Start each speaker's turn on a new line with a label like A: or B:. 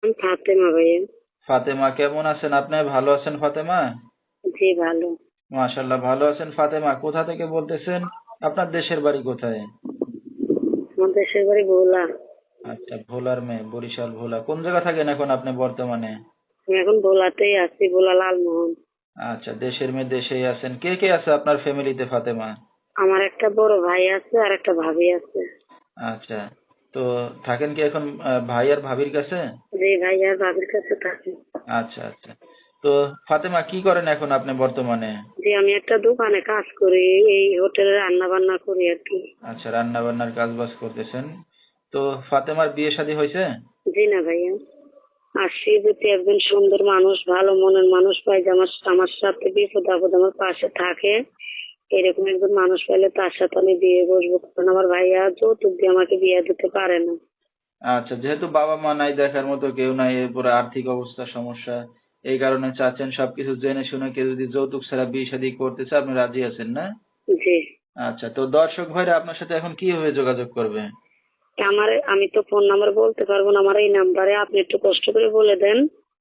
A: আমি ফাতেমা ভাইয়া।
B: ফাতেমা, কেমন আছেন আপনি? ভালো আছেন ফাতেমা?
A: জি ভালো।
B: মাশাআল্লাহ, ভালো আছেন ফাতেমা। কোথা থেকে বলতেছেন? আপনার দেশের বাড়ি কোথায়?
A: আমার দেশের বাড়ি ভোলা।
B: আচ্ছা, ভোলার মেয়ে, বরিশাল ভোলা। কোন জায়গা থাকেন এখন আপনি বর্তমানে?
A: আমি এখন ভোলাতেই আছি, ভোলা লালমোহন।
B: আচ্ছা, দেশের মেয়ে দেশেই আছেন। কে কে আছে আপনার ফ্যামিলিতে ফাতেমা?
A: আমার একটা বড় ভাই আছে আর একটা ভাবি আছে।
B: আচ্ছা, তো থাকেন কি এখন ভাই আর ভাবির কাছে?
A: যে ভাই আর ভাবির কাছে থাকি।
B: আচ্ছা আচ্ছা। তো ফাতেমা, কি করেন এখন আপনি বর্তমানে?
A: যে আমি একটা দোকানে কাজ করি, এই হোটেলে রান্না বান্না করি আর কি।
B: আচ্ছা, রান্না বান্নার কাজ বাজ করতেছেন। তো ফাতেমার বিয়ে শাদী হয়েছে?
A: জি না ভাইয়া। আসছি যদি একজন সুন্দর মানুষ, ভালো মনের মানুষ পাই, যে আমার আমার সাথে বিপদ আপদ আমার পাশে থাকে, এরকম একজন মানুষ পাইলে তার সাথে আমি বিয়ে বসবো। কারণ আমার ভাইয়া যৌতুক দিয়ে আমাকে বিয়ে দিতে পারে না।
B: আচ্ছা, যেহেতু বাবা মা নাই, দেখার মতো কেউ নাই, এরপরে আর্থিক অবস্থা সমস্যা, এই কারণে চাচ্ছেন সবকিছু জেনে শুনে কেউ যদি যৌতুক ছাড়া বিয়ে শাদী করতেছে, আপনি রাজি আছেন না?
A: জি।
B: আচ্ছা, তো দর্শক ভাইরা আপনার সাথে এখন কিভাবে যোগাযোগ করবে?
A: আমি তো ফোন নাম্বার বলতে পারবো না, আমার এই নাম্বারে আপনি একটু কষ্ট করে বলে দেন।